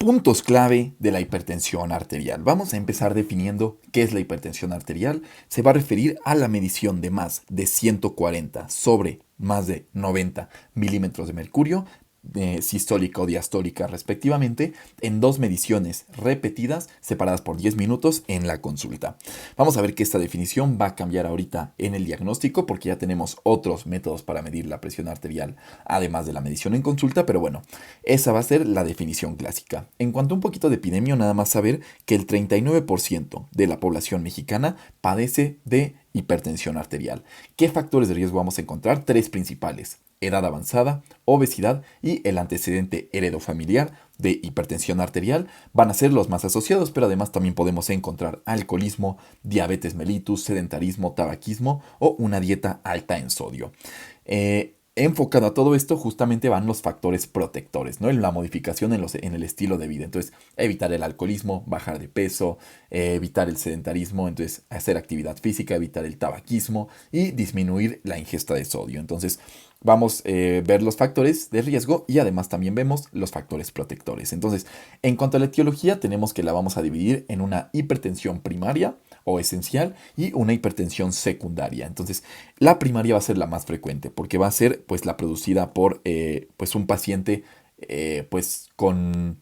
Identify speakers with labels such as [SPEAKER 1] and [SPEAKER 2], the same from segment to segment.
[SPEAKER 1] Puntos clave de la hipertensión arterial. Vamos a empezar definiendo qué es la hipertensión arterial. Se va a referir a la medición de más de 140 sobre más de 90 milímetros de mercurio, sistólica o diastólica respectivamente, en dos mediciones repetidas separadas por 10 minutos en la consulta. Vamos a ver que esta definición va a cambiar ahorita en el diagnóstico porque ya tenemos otros métodos para medir la presión arterial además de la medición en consulta, pero bueno, esa va a ser la definición clásica. En cuanto a un poquito de epidemia, nada más saber que el 39% de la población mexicana padece de hipertensión arterial. ¿Qué factores de riesgo vamos a encontrar? Tres principales: edad avanzada, obesidad y el antecedente heredofamiliar de hipertensión arterial van a ser los más asociados, pero además también podemos encontrar alcoholismo, diabetes mellitus, sedentarismo, tabaquismo o una dieta alta en sodio. Enfocado a todo esto, justamente van los factores protectores, ¿no? En la modificación en el estilo de vida. Entonces, evitar el alcoholismo, bajar de peso, evitar el sedentarismo, entonces hacer actividad física, evitar el tabaquismo y disminuir la ingesta de sodio. Entonces, vamos a ver los factores de riesgo y además también vemos los factores protectores. Entonces, en cuanto a la etiología, tenemos que la vamos a dividir en una hipertensión primaria o esencial y una hipertensión secundaria. Entonces, la primaria va a ser la más frecuente porque va a ser pues la producida por pues un paciente pues con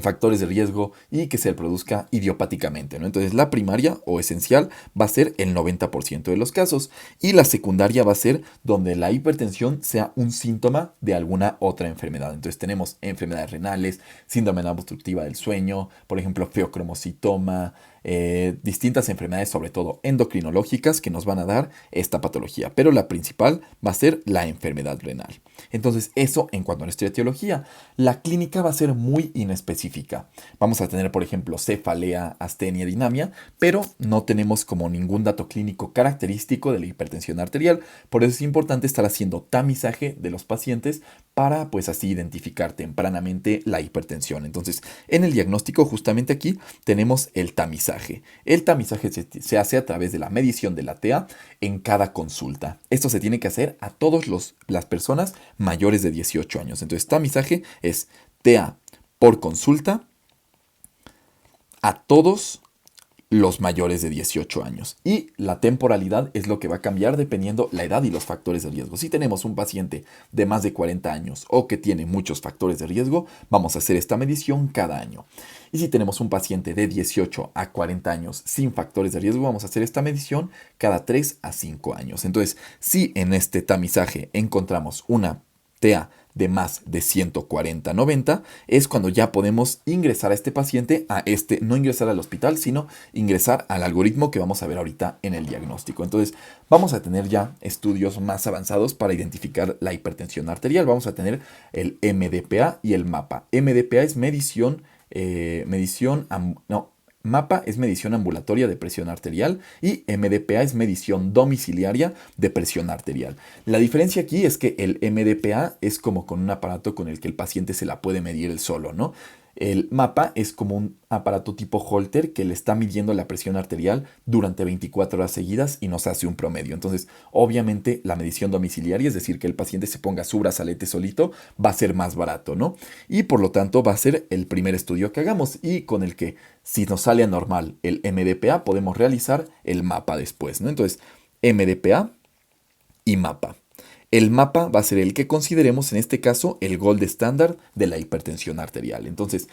[SPEAKER 1] factores de riesgo y que se produzca idiopáticamente, ¿no? Entonces la primaria o esencial va a ser el 90% de los casos y la secundaria va a ser donde la hipertensión sea un síntoma de alguna otra enfermedad. Entonces tenemos enfermedades renales, síndrome obstructiva del sueño, por ejemplo feocromocitoma, distintas enfermedades, sobre todo endocrinológicas, que nos van a dar esta patología, pero la principal va a ser la enfermedad renal. Entonces eso en cuanto a nuestra etiología. La clínica va a ser muy inespecífica. Vamos a tener, por ejemplo, cefalea, astenia, dinamia, pero no tenemos como ningún dato clínico característico de la hipertensión arterial. Por eso es importante estar haciendo tamizaje de los pacientes para pues así identificar tempranamente la hipertensión. Entonces, en el diagnóstico justamente aquí tenemos el tamizaje. El tamizaje se hace a través de la medición de la TA en cada consulta. Esto se tiene que hacer a todas las personas mayores de 18 años. Entonces, tamizaje es TA por consulta a todos los mayores de 18 años. Y la temporalidad es lo que va a cambiar dependiendo la edad y los factores de riesgo. Si tenemos un paciente de más de 40 años o que tiene muchos factores de riesgo, vamos a hacer esta medición cada año. Y si tenemos un paciente de 18 a 40 años sin factores de riesgo, vamos a hacer esta medición cada 3 a 5 años. Entonces, si en este tamizaje encontramos una TA de más de 140-90, es cuando ya podemos ingresar a este paciente, no ingresar al hospital, sino ingresar al algoritmo que vamos a ver ahorita en el diagnóstico. Entonces, vamos a tener ya estudios más avanzados para identificar la hipertensión arterial. Vamos a tener el MDPA y el MAPA. MDPA es MAPA es medición ambulatoria de presión arterial y MDPA es medición domiciliaria de presión arterial. La diferencia aquí es que el MDPA es como con un aparato con el que el paciente se la puede medir él solo, ¿no? El MAPA es como un aparato tipo Holter que le está midiendo la presión arterial durante 24 horas seguidas y nos hace un promedio. Entonces, obviamente, la medición domiciliaria, es decir, que el paciente se ponga su brazalete solito, va a ser más barato, ¿no? Y por lo tanto, va a ser el primer estudio que hagamos y con el que, si nos sale anormal el MDPA, podemos realizar el MAPA después, ¿no? Entonces, MDPA y MAPA. El MAPA va a ser el que consideremos en este caso el gold estándar de la hipertensión arterial. Entonces,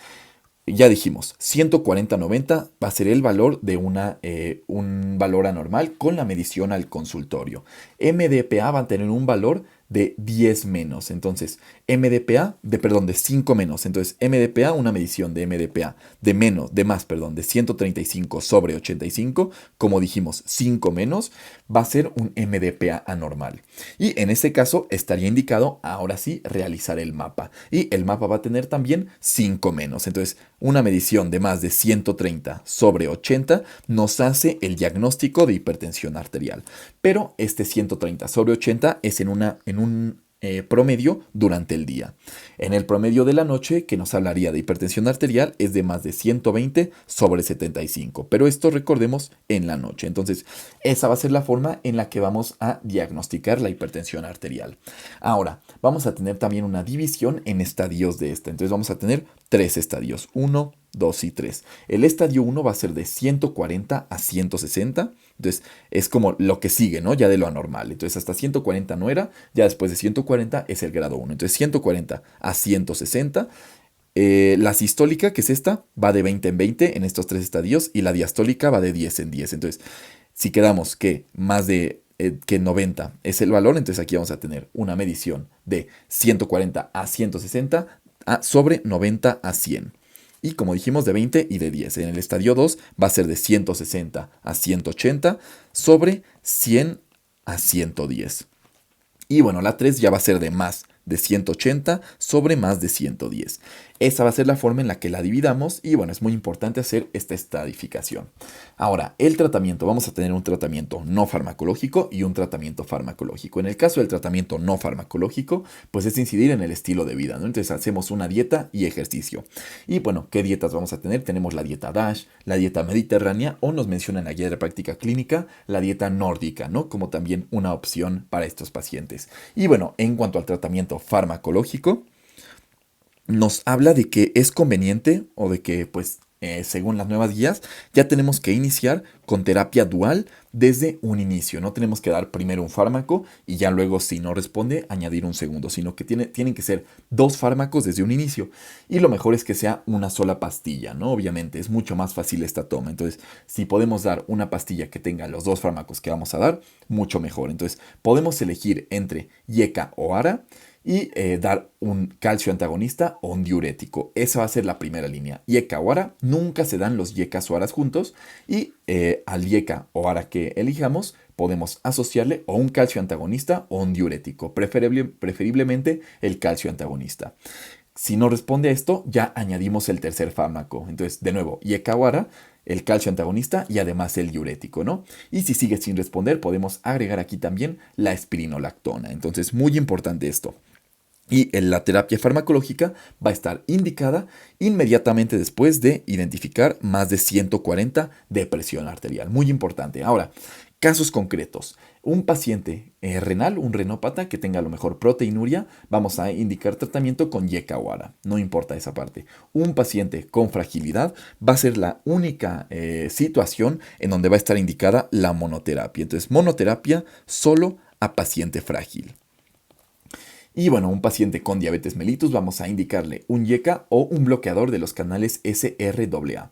[SPEAKER 1] ya dijimos, 140-90 va a ser el valor de un valor anormal con la medición al consultorio. MDPA va a tener un valor de 10 menos. Entonces, de 5 menos. Entonces, MDPA, una medición de MDPA de 135 sobre 85, como dijimos, 5 menos, va a ser un MDPA anormal. Y en ese caso, estaría indicado, ahora sí, realizar el MAPA. Y el MAPA va a tener también 5 menos. Entonces, una medición de más de 130 sobre 80 nos hace el diagnóstico de hipertensión arterial. Pero este 130 sobre 80 es en un promedio durante el día. En el promedio de la noche, que nos hablaría de hipertensión arterial, es de más de 120 sobre 75, pero esto recordemos en la noche. Entonces, esa va a ser la forma en la que vamos a diagnosticar la hipertensión arterial. Ahora, vamos a tener también una división en estadios de esta. Entonces, vamos a tener tres estadios: 1, 2 y 3. El estadio 1 va a ser de 140 a 160. Entonces es como lo que sigue, ¿no? Ya de lo anormal. Entonces hasta 140 no era, ya después de 140 es el grado 1. Entonces 140 a 160. La sistólica, que es esta, va de 20 en 20 en estos tres estadios y la diastólica va de 10 en 10. Entonces, si quedamos que más de que 90 es el valor, entonces aquí vamos a tener una medición de 140 a 160 sobre 90 a 100. Y como dijimos, de 20 y de 10. En el estadio 2 va a ser de 160 a 180 sobre 100 a 110. Y bueno, la 3 ya va a ser de más de 180 sobre más de 110. Esa va a ser la forma en la que la dividamos y bueno, es muy importante hacer esta estadificación. Ahora, el tratamiento, vamos a tener un tratamiento no farmacológico y un tratamiento farmacológico. En el caso del tratamiento no farmacológico, pues es incidir en el estilo de vida, ¿no? Entonces hacemos una dieta y ejercicio. Y bueno, ¿qué dietas vamos a tener? Tenemos la dieta DASH, la dieta mediterránea o nos menciona en la guía de práctica clínica la dieta nórdica, ¿no? Como también una opción para estos pacientes. Y bueno, en cuanto al tratamiento farmacológico, nos habla de que es conveniente o de que, pues, según las nuevas guías, ya tenemos que iniciar con terapia dual desde un inicio. No tenemos que dar primero un fármaco y ya luego, si no responde, añadir un segundo, sino que tienen que ser dos fármacos desde un inicio. Y lo mejor es que sea una sola pastilla, ¿no? Obviamente, es mucho más fácil esta toma. Entonces, si podemos dar una pastilla que tenga los dos fármacos que vamos a dar, mucho mejor. Entonces, podemos elegir entre IECA o ARA y dar un calcio antagonista o un diurético. Esa va a ser la primera línea. IECA o ARA, nunca se dan los IECAs o ARAs juntos y al IECA o ARA que elijamos podemos asociarle o un calcio antagonista o un diurético, preferiblemente el calcio antagonista. Si no responde a esto, ya añadimos el tercer fármaco. Entonces, de nuevo, IECA o ARA, el calcio antagonista y además el diurético, ¿no? Y si sigue sin responder, podemos agregar aquí también la espirinolactona. Entonces, muy importante esto. Y la terapia farmacológica va a estar indicada inmediatamente después de identificar más de 140 de presión arterial. Muy importante. Ahora, casos concretos. Un paciente renal, un renópata que tenga a lo mejor proteinuria, vamos a indicar tratamiento con IECA o ARA. No importa esa parte. Un paciente con fragilidad va a ser la única situación en donde va a estar indicada la monoterapia. Entonces, monoterapia solo a paciente frágil. Y bueno, un paciente con diabetes mellitus vamos a indicarle un IECA o un bloqueador de los canales SRAA.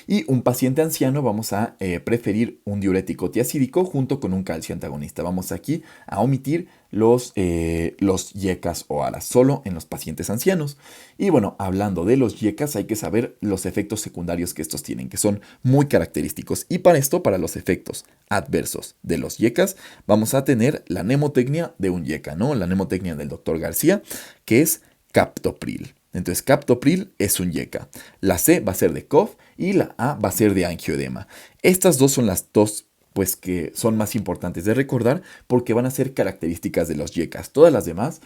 [SPEAKER 1] Y un paciente anciano vamos a preferir un diurético tiacídico junto con un calcio antagonista. Vamos aquí a omitir los IECAs o ARAs, solo en los pacientes ancianos. Y bueno, hablando de los IECAs, hay que saber los efectos secundarios que estos tienen, que son muy característicos. Y para esto, para los efectos adversos de los IECAs, vamos a tener la mnemotecnia de un IECA, ¿no? La mnemotecnia del doctor García, que es captopril. Entonces, captopril es un IECA. La C va a ser de cough y la A va a ser de angioedema. Estas dos son las dos pues que son más importantes de recordar porque van a ser características de los IECAs. Todas las demás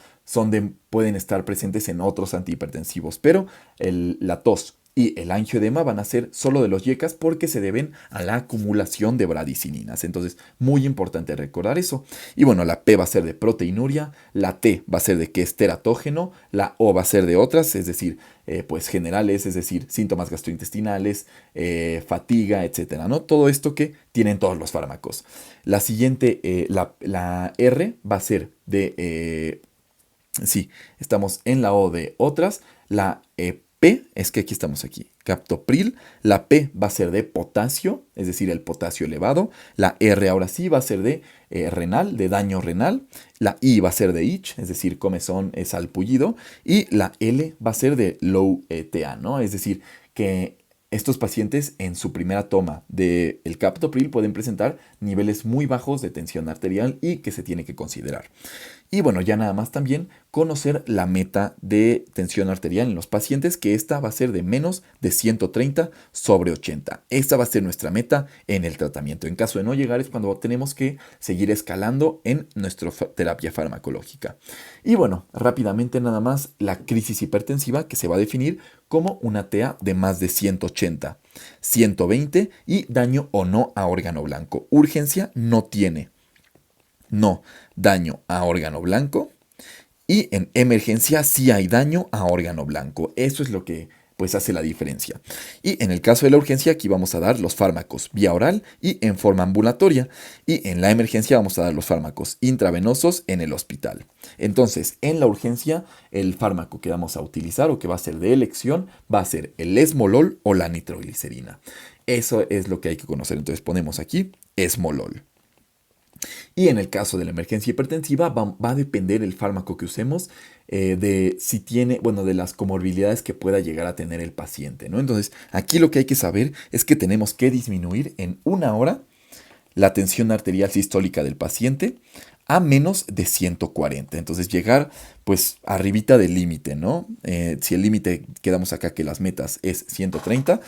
[SPEAKER 1] pueden estar presentes en otros antihipertensivos, pero la tos y el angioedema van a ser solo de los IECAs porque se deben a la acumulación de bradicininas. Entonces, muy importante recordar eso. Y bueno, la P va a ser de proteinuria, la T va a ser de que es teratógeno, la O va a ser de otras, es decir, pues generales, es decir, síntomas gastrointestinales, fatiga, etcétera, ¿no? Todo esto que tienen todos los fármacos. La siguiente, la R va a ser de, sí, estamos en la O de otras, la P, es que aquí, captopril, la P va a ser de potasio, es decir, el potasio elevado, la R ahora sí va a ser de renal, de daño renal, la I va a ser de itch, es decir, comezón, salpullido, y la L va a ser de low TA, ¿no? Es decir, que estos pacientes en su primera toma del captopril pueden presentar niveles muy bajos de tensión arterial y que se tiene que considerar. Y bueno, ya nada más también conocer la meta de tensión arterial en los pacientes, que esta va a ser de menos de 130/80. Esta va a ser nuestra meta en el tratamiento. En caso de no llegar es cuando tenemos que seguir escalando en nuestra terapia farmacológica. Y bueno, rápidamente nada más la crisis hipertensiva, que se va a definir como una TA de más de 180, 120 y daño o no a órgano blanco. Urgencia no tiene. No daño a órgano blanco. Y en emergencia sí hay daño a órgano blanco. Eso es lo que pues hace la diferencia. Y en el caso de la urgencia aquí vamos a dar los fármacos vía oral y en forma ambulatoria. Y en la emergencia vamos a dar los fármacos intravenosos en el hospital. Entonces, en la urgencia, el fármaco que vamos a utilizar o que va a ser de elección va a ser el esmolol o la nitroglicerina. Eso es lo que hay que conocer. Entonces ponemos aquí esmolol. Y en el caso de la emergencia hipertensiva va a depender el fármaco que usemos de si tiene, bueno, de las comorbilidades que pueda llegar a tener el paciente, ¿no? Entonces, aquí lo que hay que saber es que tenemos que disminuir en 1 hora la tensión arterial sistólica del paciente a menos de 140. Entonces llegar pues arribita del límite, ¿no? Si el límite quedamos acá que las metas es 130,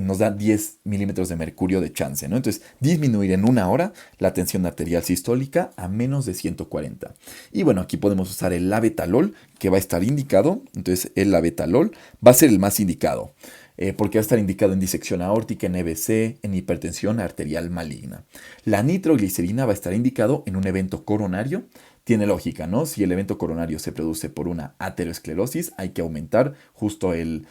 [SPEAKER 1] nos da 10 milímetros de mercurio de chance, ¿no? Entonces disminuir en 1 hora la tensión arterial sistólica a menos de 140. Y bueno, aquí podemos usar el labetalol que va a estar indicado. Entonces el labetalol va a ser el más indicado. Porque va a estar indicado en disección aórtica, en EBC, en hipertensión arterial maligna. La nitroglicerina va a estar indicado en un evento coronario. Tiene lógica, ¿no? Si el evento coronario se produce por una aterosclerosis, hay que aumentar justo el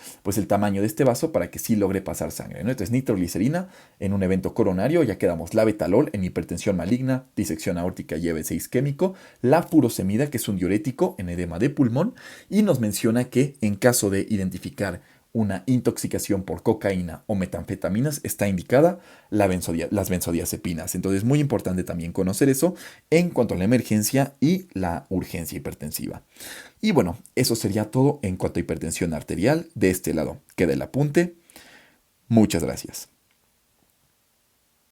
[SPEAKER 1] tamaño de este vaso para que sí logre pasar sangre, ¿no? Entonces, nitroglicerina en un evento coronario, ya quedamos labetalol en hipertensión maligna, disección aórtica y EBC isquémico, la furosemida, que es un diurético en edema de pulmón, y nos menciona que en caso de identificar una intoxicación por cocaína o metanfetaminas, está indicada las benzodiazepinas. Entonces, muy importante también conocer eso en cuanto a la emergencia y la urgencia hipertensiva. Y bueno, eso sería todo en cuanto a hipertensión arterial. De este lado queda el apunte. Muchas gracias.